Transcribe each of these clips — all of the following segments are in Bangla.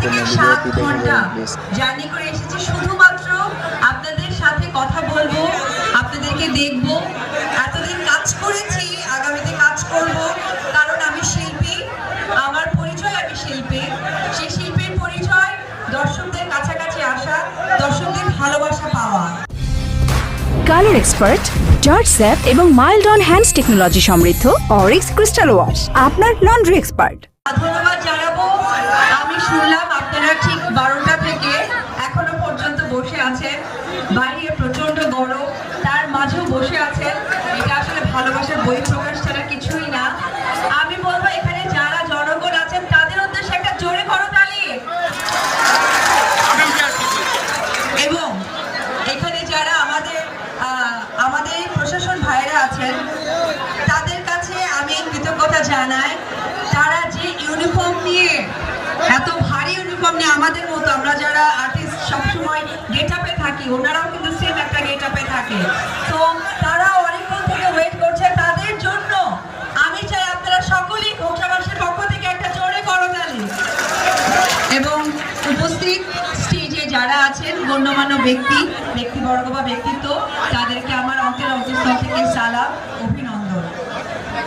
থেকে 7 ঘন্টা জার্নি করে এসেছি শুধুমাত্র আপনাদের সাথে কথা বলবো, আপনাদেরকে দেখবো। এতদিন কাজ করেছি, আগামীতে কাজ করব, কারণ আমি শিল্পী, আমার পরিচয় আমি শিল্পী। সেই শিল্পীর পরিচয় দর্শকদের কাছাকাছি আসা, দর্শকদের ভালোবাসা পাওয়া। কালার এক্সপার্ট, জর্জ স্যাপ এবং মাইল্ড অন হ্যান্ডস টেকনোলজি সমৃদ্ধ অরিক্স ক্রিস্টাল ওয়াশ আপনার লন্ড্রি এক্সপার্ট। ধন্যবাদ জানাবো। আমি শুনলাম আপনারা ঠিক 12টা থেকে এখনো পর্যন্ত বসে আছেন, বাইরে প্রচন্ড গরম, তার মাঝেও বসে আছেন। এটা আসলে ভালোবাসার বহিঃপ্রকাশ ছাড়া কিছুই না। আমি বলবো এখানে যারা জনগণ আছেন তাদের উদ্দেশ্যে একটা জোরে করতালি, এবং এখানে যারা আমাদের প্রশাসন ভাইরা আছেন তাদের কাছে আমি কৃতজ্ঞতা জানাই। তারা যে ইউনিফর্ম নিয়ে, এত ভারী ইউনিফর্ম নিয়ে, আমাদের মতো আমরা যারা আর্টিস্ট সবসময় গেট আপে থাকি, ওনারাও কিন্তু সেম একটা গেট আপে থাকে, তো তারা অনেকক্ষণ থেকে ওয়েট করছে। তাদের জন্য আমি চাই আপনারা সকলেই ঘোষাবাসীর পক্ষ থেকে একটা জোরে করতালি। এবং উপস্থিত স্টেজে যারা আছেন গণ্যমান্য ব্যক্তিবর্গ বা ব্যক্তিত্ব, তাদেরকে আমার অন্তঃস্থল থেকে সালাম, অভিনন্দন।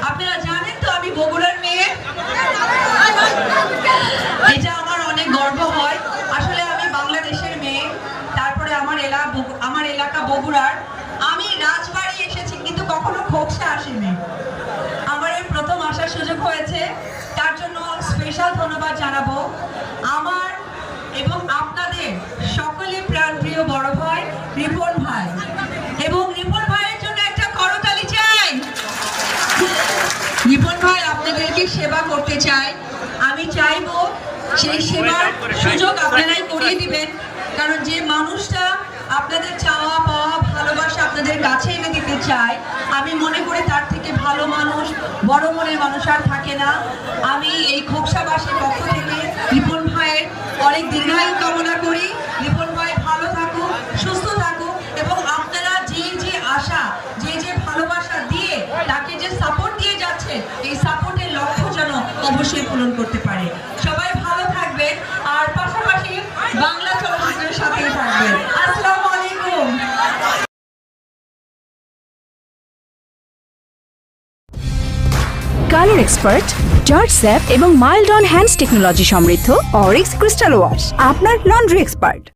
আপনারা জানেন তো আমি বগুড়ার মেয়ে, এটা আমার অনেক গর্ব হয়। আসলে আমি বাংলাদেশের মেয়ে, তারপরে আমার এলাকা বগুড়ার। আমি রাজবাড়ি এসেছি কিন্তু কখনো খোকসা আসিনি। আমার এই প্রথম আসার সুযোগ হয়েছে, তার জন্য স্পেশাল ধন্যবাদ জানাবো আমার এবং আপনাদের সকলে প্রাণপ্রিয় বড় ভাই রিপন ভাই। এবং রিপন ভাইয়ের জন্য একটা করতালি চাই। রিপন ভাই আপনাদেরকে সেবা করতে চাই, আমি চাইবো সেই সেবার সুযোগ আপনারাই করিয়ে দিবেন, কারণ যে মানুষটা আপনাদের চাওয়া পাওয়া ভালোবাসা আপনাদের কাছে এনে দিতে চায়, আমি মনে করি তার থেকে ভালো মানুষ, বড় মনের মানুষ আর থাকে না। আমি এই খোকসাবাসীর পক্ষ থেকে রিপন ভাইয়ের অনেক দীর্ঘায়ু কামনা করি। রিপন ভাই ভালো থাকুক, সুস্থ থাকুক, এবং আপনারা যে আশা, যে ভালোবাসা দিয়ে তাকে যে সাপোর্ট দিয়ে যাচ্ছে, এই সাপোর্টের লক্ষ্য যেন অবশ্যই পূরণ করতে পারে। সবাই ভালো থাকবেন, আর পাশাপাশি বাংলা চলচ্চিত্রের সাথেই থাকবেন। আসসালামু আলাইকুম। কালার এক্সপার্ট, জর্জ স্যাপ এবং মাইল্ড অন হ্যান্ডস টেকনোলজি সমৃদ্ধ অরিক্স ক্রিস্টাল ওয়াশ আপনার লন্ড্রি এক্সপার্ট।